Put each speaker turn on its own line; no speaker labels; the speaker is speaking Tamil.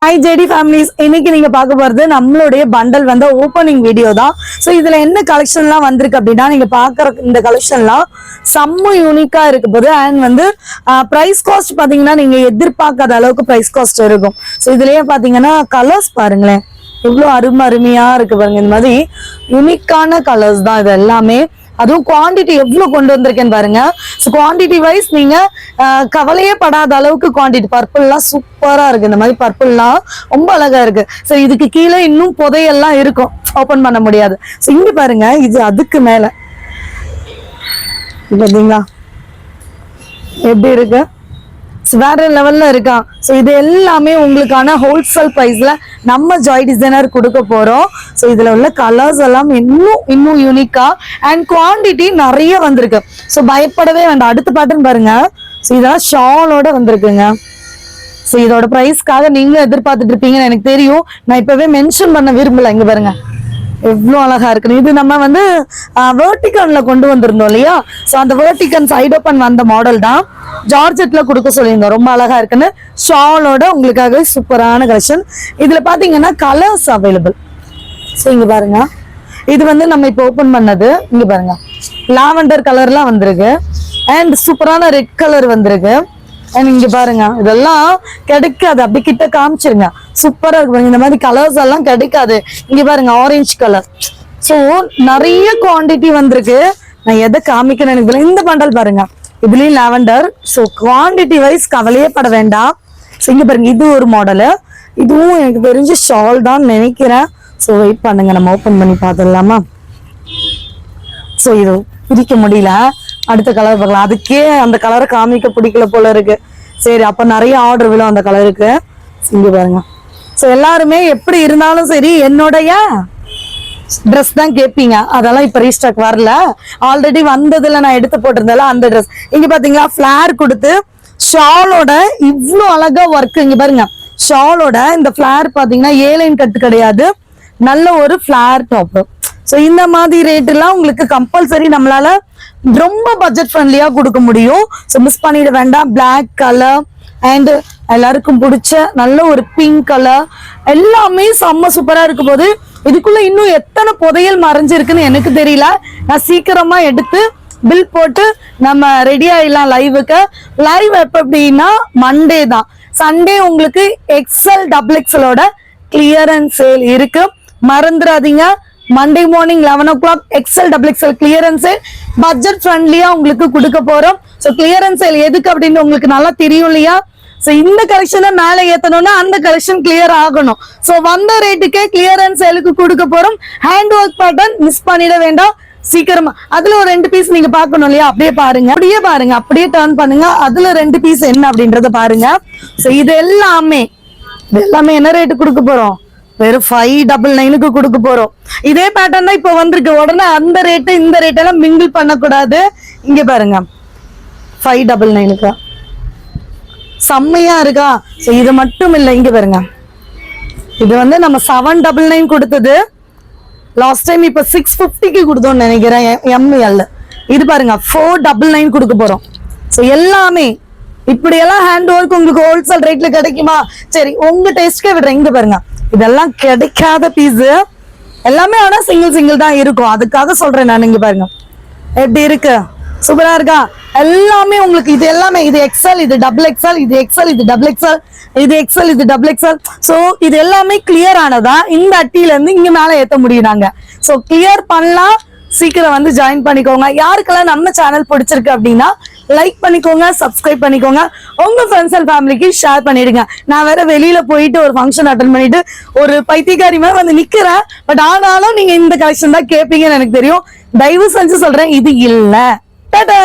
Hi JD families, இன்னைக்கு நீங்க பார்க்க போறது நம்மளுடைய பண்டல் வந்து ஓபனிங் வீடியோ தான். சோ இதுல என்ன கலெக்ஷன்லாம் வந்திருக்கு அப்படின்னா நீங்க பார்க்குற இந்த கலெக்ஷன்லாம் செம்ம யூனிக்கா இருக்கு போது அண்ட் வந்து பிரைஸ் காஸ்ட் பாத்தீங்கன்னா நீங்க எதிர்பார்க்காத அளவுக்கு பிரைஸ் காஸ்ட் இருக்கும். சோ இதுலயே பாத்தீங்கன்னா கலர்ஸ் பாருங்களேன், இவ்வளவு அருமையா இருக்கு பாருங்க. இந்த மாதிரி யூனிக்கான கலர்ஸ் தான் இது எல்லாமே. அதுவும் குவான்டிட்டி எவ்வளவு கொண்டு வந்திருக்கேன்னு பாருங்க. குவான்டிட்டி வைஸ் நீங்க கவலையே படாத அளவுக்கு குவான்டிட்டி. பர்பிள்லாம் சூப்பரா இருக்கு. இந்த மாதிரி பர்பிள்லாம் ரொம்ப அழகா இருக்கு. சோ இதுக்கு கீழே இன்னும் புதையெல்லாம் இருக்கும், ஓபன் பண்ண முடியாது. சோ இங்க பாருங்க, இது அதுக்கு மேல பாத்தீங்களா எப்படி இருக்கு, வேற லெவல்ல இருக்கா. சோ இது எல்லாமே உங்களுக்கான ஹோல்சேல் பிரைஸ்ல நம்ம ஜாய் டிசைனர் கொடுக்க போறோம். சோ இதுல உள்ள கலர்ஸ் எல்லாம் இன்னும் யூனிக்கா அண்ட் குவான்டிட்டி நிறைய வந்திருக்கு. சோ பயப்படவே வேண்டாம். அடுத்த பேட்டர்ன் பாருங்க. சோ இதெல்லாம் ஷாலோட வந்திருக்குங்க. சோ இதோட பிரைஸ்க்காக நீங்களும் எதிர்பார்த்துட்டு இருப்பீங்கன்னு எனக்கு தெரியும். நான் இப்பவே மென்ஷன் பண்ண விரும்பல. இங்க பாருங்க எவ்வளவு அழகா இருக்கு. இது நம்ம வந்து வெர்டிகன்ல கொண்டு வந்திருந்தோம் இல்லையா. சோ அந்த வெர்டிகன் சைட் ஓபன் வந்த மாடல் தான் ஜார்ஜெட்ல கொடுக்க சொல்லியிருந்தோம். ரொம்ப அழகா இருக்குன்னு ஷாலோட உங்களுக்காக சூப்பரான கலெக்ஷன். இதுல பாத்தீங்கன்னா கலர்ஸ் அவைலபிள். சோ இங்க பாருங்க, இது வந்து நம்ம இப்ப ஓபன் பண்ணது. இங்க பாருங்க லாவெண்டர் கலர்லாம் வந்திருக்கு அண்ட் சூப்பரான ரெட் கலர் வந்திருக்கு. அண்ட் இங்க பாருங்க இதெல்லாம் கிடைக்காது, அப்படி கிட்ட காமிச்சிருங்க. சூப்பரா இருக்கு. இந்த மாதிரி கலர்ஸ் எல்லாம் கிடைக்காது. இங்க பாருங்க ஆரஞ்சு கலர். சோ நிறைய குவான்டிட்டி வந்திருக்கு. நான் எதை காமிக்கிறேன்னு எனக்கு தெரியல. இந்த பண்டல் பாருங்க, இதுலயும் லாவெண்டர். சோ குவான்டிட்டி வைஸ் கவலையே பட வேண்டாம். சோ இங்க பாருங்க, இது ஒரு மாடலு. இதுவும் எனக்கு தெரிஞ்சு ஷால் தான் நினைக்கிறேன். சோ வெயிட் பண்ணுங்க, நம்ம ஓபன் பண்ணி பார்த்துடலாமா. சோ இது பிரிக்க முடியல. அடுத்த கலர் பார்க்கலாம். அதுக்கே அந்த கலரை காமிக்க பிடிக்கல போல இருக்கு. சரி, அப்ப நிறைய ஆர்டர் விழும் அந்த கலருக்கு. இங்க பாருங்க. சோ எல்லாருமே எப்படி இருந்தாலும் சரி என்னுடைய ட்ரெஸ் தான் கேட்பீங்க. அதெல்லாம் இப்ப ரீஸ்டாக் வரல, ஆல்ரெடி வந்ததுல நான் எடுத்து போட்டிருந்தேன் அந்த ட்ரெஸ். இங்க பாத்தீங்களா ஃபிளார் கொடுத்து ஷாலோட இவ்வளவு அழகா ஒர்க். இங்க பாருங்க ஷாலோட இந்த ஃபிளார் பாத்தீங்கன்னா ஏலைன் கட்டு கிடையாது, நல்ல ஒரு ஃபிளார் டாப். சோ இந்த மாதிரி ரேட் எல்லாம் உங்களுக்கு கம்பல்சரி நம்மளால ரொம்ப பட்ஜெட் ஃப்ரெண்ட்லியா கொடுக்க முடியும். சோ மிஸ் பண்ணிட வேண்டாம். பிளாக் கலர் அண்ட் எல்லாருக்கும் பிடிச்ச நல்ல ஒரு பிங்க் கலர் எல்லாமே செம்ம சூப்பரா இருக்கும் போது இதுக்குள்ள இன்னும் எத்தனை புதையல் மறைஞ்சிருக்குன்னு எனக்கு தெரியல. நான் சீக்கிரமா எடுத்து பில் போட்டு நம்ம ரெடி ஆயிடலாம் லைவுக்கு. லைவ் எப்ப அப்படின்னா மண்டே தான். சண்டே உங்களுக்கு எக்ஸ்எல் டபுள் எக்ஸ்எலோட கிளியரன்ஸ் சேல் இருக்கு, மறந்துடாதீங்க. Monday morning 11 o'clock XL double XL clearance sale budget ஃப்ரெண்ட்லியா உங்களுக்கு கொடுக்க போறோம். சோ கிளியரன்ஸ் சேல் எதுக்கு அப்படின்னு உங்களுக்கு நல்லா தெரியும் இல்லையா. சோ இந்த கலெக்ஷனை மேல ஏத்தணும்னா அந்த கலெக்ஷன் கிளியர் ஆகணும். சோ வந்த ரேட்டுக்கே கிளியரன்ஸ் சேலுக்கு கொடுக்க போறோம். ஹேண்ட் ஒர்க் பேட்டர்ன் மிஸ் பண்ணிட வேண்டாம். சீக்கிரமா அதுல ஒரு 2 பீஸ் நீங்க பாக்கணும் இல்லையா. அப்படியே பாருங்க, அப்படியே டர்ன் பண்ணுங்க. அதுல 2 பீஸ் என்ன அப்படின்றத பாருங்க. சோ இது எல்லாமே என்ன ரேட்டு கொடுக்க போறோம்? வெறும் 599க்கு கொடுக்க போறோம். இதே பேட்டர்ன் தான் இப்ப வந்திருக்கு. உடனே அந்த ரேட்டு இந்த ரேட் எல்லாம் மிங்கிள் பண்ணக்கூடாது. இங்க பாருங்க 599க்கு செம்மையா இருக்கா. சோ இது மட்டும் இல்ல, இங்க பாருங்க இது வந்து நம்ம 799 கொடுத்தது லாஸ்ட் டைம். இப்ப 650க்கு கொடுத்தோம்னு நினைக்கிறேன் எம்எல். இது பாருங்க 499 கொடுக்க போறோம். சோ எல்லாமே இப்படி எல்லாம் ஹேண்ட் ஒர்க் உங்களுக்கு ஹோல்சேல் ரேட்ல கிடைக்குமா? சரி, உங்க டேஸ்ட்கே விடுறேன். இங்க பாருங்க இதெல்லாம் கிடைக்காத பீஸ் எல்லாமே, ஆனா சிங்கிள் தான் இருக்கும். அதுக்காக சொல்றேன் நான். இங்க பாருங்க எப்படி இருக்கு, சூப்பரா இருக்கா. எல்லாமே உங்களுக்கு இது எல்லாமே, இது எக்ஸ்எல், இது டபுள் எக்ஸ்எல், இது எக்ஸ்எல், இது டபுள் எக்ஸ்எல், இது எக்ஸ்எல், இது டபுள் எக்ஸ்எல். சோ இது எல்லாமே கிளியர் ஆனதா இந்த அட்டியில இருந்து இங்க மேல ஏத்த முடியும் நாங்க. சோ கிளியர் பண்ணலாம். சீக்கிரம் வந்து ஜாயின் பண்ணிக்கோங்க. யாருக்கெல்லாம் நம்ம சேனல் பிடிச்சிருக்கு அப்படின்னா லைக் பண்ணிக்கோங்க, சப்ஸ்கிரைப் பண்ணிக்கோங்க, உங்க ஃப்ரெண்ட்ஸ் அண்ட் ஃபேமிலிக்கு ஷேர் பண்ணிடுங்க. நான் வேற வெளியில போயிட்டு ஒரு ஃபங்க்ஷன் அட்டென்ட் பண்ணிட்டு ஒரு பைத்தியக்காரி மாதிரி வந்து நிக்கிறேன். பட் ஆனாலும் நீங்க இந்த கலெக்ஷன் தான் கேட்பீங்கன்னு எனக்கு தெரியும். தயவு செஞ்சு சொல்றேன், இது இல்ல. டாடா.